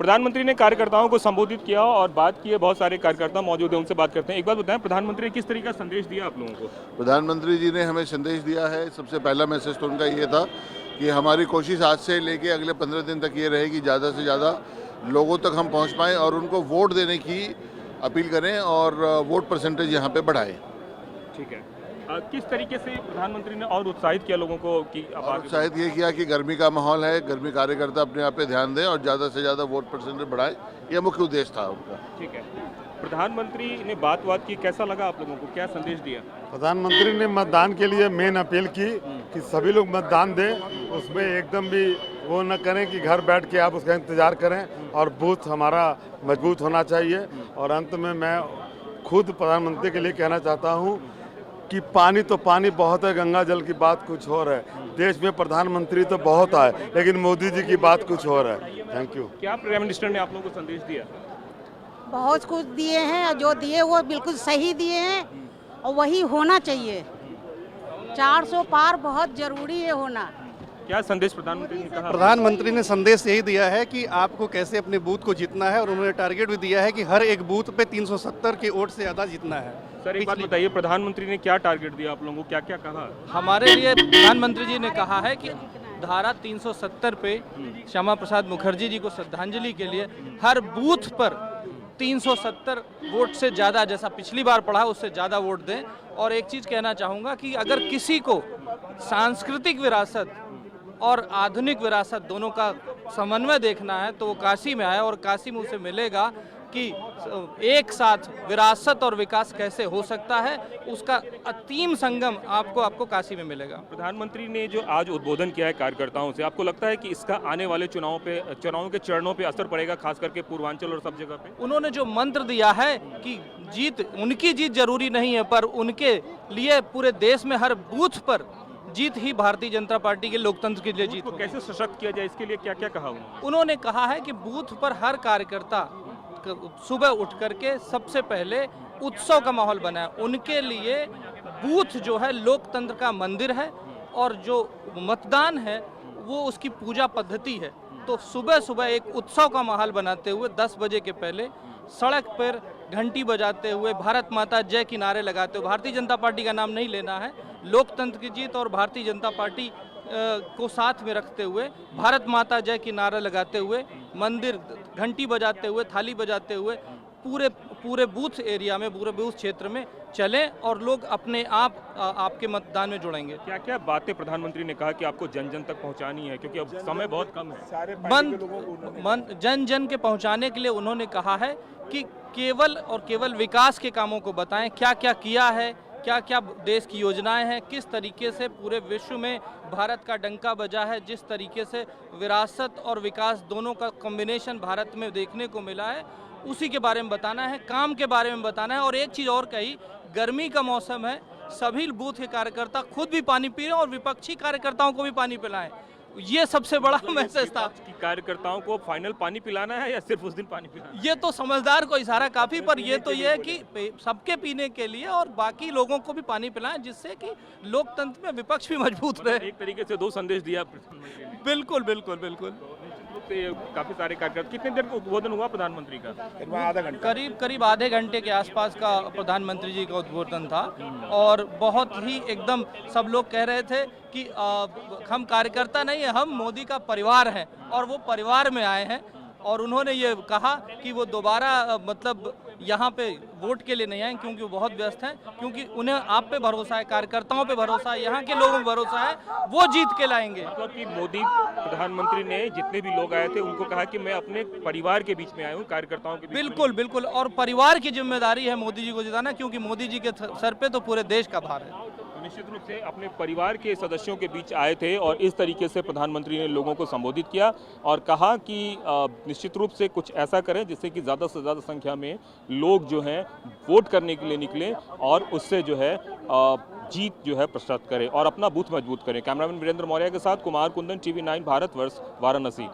प्रधानमंत्री ने कार्यकर्ताओं को संबोधित किया और बात की है। बहुत सारे कार्यकर्ता मौजूद हैं, उनसे बात करते हैं। एक बात बताएं, प्रधानमंत्री ने किस तरीके का संदेश दिया आप लोगों को? प्रधानमंत्री जी ने हमें संदेश दिया है। सबसे पहला मैसेज तो उनका ये था कि हमारी कोशिश आज से लेके अगले 15 दिन तक ये रहेगी, ज़्यादा से ज़्यादा लोगों तक हम पहुंच पाएँ और उनको वोट देने की अपील करें और वोट परसेंटेज यहाँ पे बढ़ाएं। ठीक है। किस तरीके से प्रधानमंत्री ने और उत्साहित किया लोगों को कि अब आगे? उत्साहित ये किया कि गर्मी का माहौल है, गर्मी कार्यकर्ता अपने आप पे ध्यान दें और ज़्यादा से ज़्यादा वोट परसेंटेज बढ़ाएं, यह मुख्य उद्देश्य था उनका। ठीक है। प्रधानमंत्री ने बात की, कैसा लगा आप लोगों को, क्या संदेश दिया? प्रधानमंत्री ने मतदान के लिए मेन अपील की कि सभी लोग मतदान दें, उसमें एकदम भी वो न करें कि घर बैठ के आप उसका इंतजार करें और बूथ हमारा मजबूत होना चाहिए। और अंत में मैं खुद प्रधानमंत्री के लिए कहना चाहता हूँ कि पानी तो पानी बहुत है, गंगा जल की बात कुछ और है। देश में प्रधानमंत्री तो बहुत आए, लेकिन मोदी जी की बात कुछ और है। Thank you. क्या प्राइम मिनिस्टर ने आप लोगों को संदेश दिया? बहुत कुछ दिए हैं और जो दिए वो बिल्कुल सही दिए हैं और वही होना चाहिए। 400 पार बहुत जरूरी है होना। क्या संदेश प्रधानमंत्री ने कहा? प्रधानमंत्री ने संदेश यही दिया है कि आपको कैसे अपने बूथ को जीतना है और उन्होंने टारगेट भी दिया है कि हर एक बूथ पे 370 के वोट से ज़्यादा जीतना है। सर एक बात बताइए, प्रधानमंत्री ने क्या टारगेट दिया आप लोगों को, क्या क्या कहा? हमारे लिए प्रधानमंत्री जी ने कहा है कि धारा 370 पे श्यामा प्रसाद मुखर्जी जी को श्रद्धांजलि के लिए हर बूथ पर 370 वोट से ज़्यादा, जैसा पिछली बार पढ़ा उससे ज़्यादा वोट दें। और एक चीज़ कहना चाहूँगा कि अगर किसी को सांस्कृतिक विरासत और आधुनिक विरासत दोनों का समन्वय देखना है तो वो काशी में आए और काशी में उसे मिलेगा कि एक साथ विरासत और विकास कैसे हो सकता है। उसका अंतिम संगम आपको काशी में मिलेगा। प्रधानमंत्री ने जो आज उद्बोधन किया है कार्यकर्ताओं से, आपको लगता है कि इसका आने वाले चुनावों के चरणों पे असर पड़ेगा, खास करके पूर्वांचल और सब जगह पे? उन्होंने जो मंत्र दिया है कि उनकी जीत जरूरी नहीं है, पर उनके लिए पूरे देश में हर बूथ पर जीत ही भारतीय जनता पार्टी के लोकतंत्र के लिए जीत। कैसे सशक्त किया जाए, इसके लिए क्या क्या कहा उन्होंने कहा है कि बूथ पर हर कार्यकर्ता सुबह उठ करके सबसे पहले उत्सव का माहौल बनाए। उनके लिए बूथ जो है लोकतंत्र का मंदिर है और जो मतदान है वो उसकी पूजा पद्धति है। तो सुबह सुबह एक उत्सव का माहौल बनाते हुए 10 बजे के पहले सड़क पर घंटी बजाते हुए, भारत माता जय की नारे लगाते हुए, भारतीय जनता पार्टी का नाम नहीं लेना है, लोकतंत्र की जीत और भारतीय जनता पार्टी को साथ में रखते हुए भारत माता जय की नारा लगाते हुए, मंदिर घंटी बजाते हुए, थाली बजाते हुए पूरे बूथ एरिया में, पूरे बूथ क्षेत्र में चलें और लोग अपने आप आपके मतदान में जुड़ेंगे। क्या क्या बातें प्रधानमंत्री ने कहा कि आपको जन जन तक पहुंचानी है, क्योंकि अब समय बहुत कम है? जन जन के पहुंचाने के लिए उन्होंने कहा है कि केवल विकास के कामों को बताएं, क्या क्या किया है, क्या क्या देश की योजनाएं हैं, किस तरीके से पूरे विश्व में भारत का डंका बजा है, जिस तरीके से विरासत और विकास दोनों का कॉम्बिनेशन भारत में देखने को मिला है, उसी के बारे में बताना है, काम के बारे में बताना है। और एक चीज़ और कही, गर्मी का मौसम है, सभी बूथ के कार्यकर्ता खुद भी पानी पी रहे हैं और विपक्षी कार्यकर्ताओं को भी पानी पिलाएं। ये सबसे बड़ा मैसेज था कि कार्यकर्ताओं को फाइनल पानी पिलाना है या सिर्फ उस दिन पानी पिलाना है? ये तो समझदार को इशारा काफी, पर ये तो ये है कि सबके पीने के लिए और बाकी लोगों को भी पानी पिलाएं, जिससे कि लोकतंत्र में विपक्ष भी मजबूत रहे। एक तरीके से 2 संदेश दिया। बिल्कुल बिल्कुल बिल्कुल। काफी सारे कार्यकर्ता, कितने देर का उद्बोधन हुआ प्रधानमंत्री का? करीब आधे घंटे के आसपास का प्रधानमंत्री जी का उद्बोधन था और बहुत ही एकदम सब लोग कह रहे थे कि हम कार्यकर्ता नहीं है, हम मोदी का परिवार हैं और वो परिवार में आए हैं। और उन्होंने ये कहा कि वो दोबारा मतलब यहाँ पे वोट के लिए नहीं आए क्योंकि वो बहुत व्यस्त हैं, क्योंकि उन्हें आप पे भरोसा है, कार्यकर्ताओं पे भरोसा है, यहाँ के लोगों पे भरोसा है, वो जीत के लाएंगे। मतलब कि मोदी प्रधानमंत्री ने जितने भी लोग आए थे उनको कहा कि मैं अपने परिवार के बीच में आया हूँ, कार्यकर्ताओं के बीच। बिल्कुल। और परिवार की जिम्मेदारी है मोदी जी को जिताना, क्योंकि मोदी जी के सर पे तो पूरे देश का भार है। निश्चित रूप से अपने परिवार के सदस्यों के बीच आए थे और इस तरीके से प्रधानमंत्री ने लोगों को संबोधित किया और कहा कि निश्चित रूप से कुछ ऐसा करें जिससे कि ज़्यादा से ज़्यादा संख्या में लोग जो हैं वोट करने के लिए निकलें और उससे जो है जीत जो है प्रस्तुत करें और अपना बूथ मजबूत करें। कैमरामैन वीरेंद्र मौर्य के साथ कुमार कुंदन, TV9 भारतवर्ष, वाराणसी।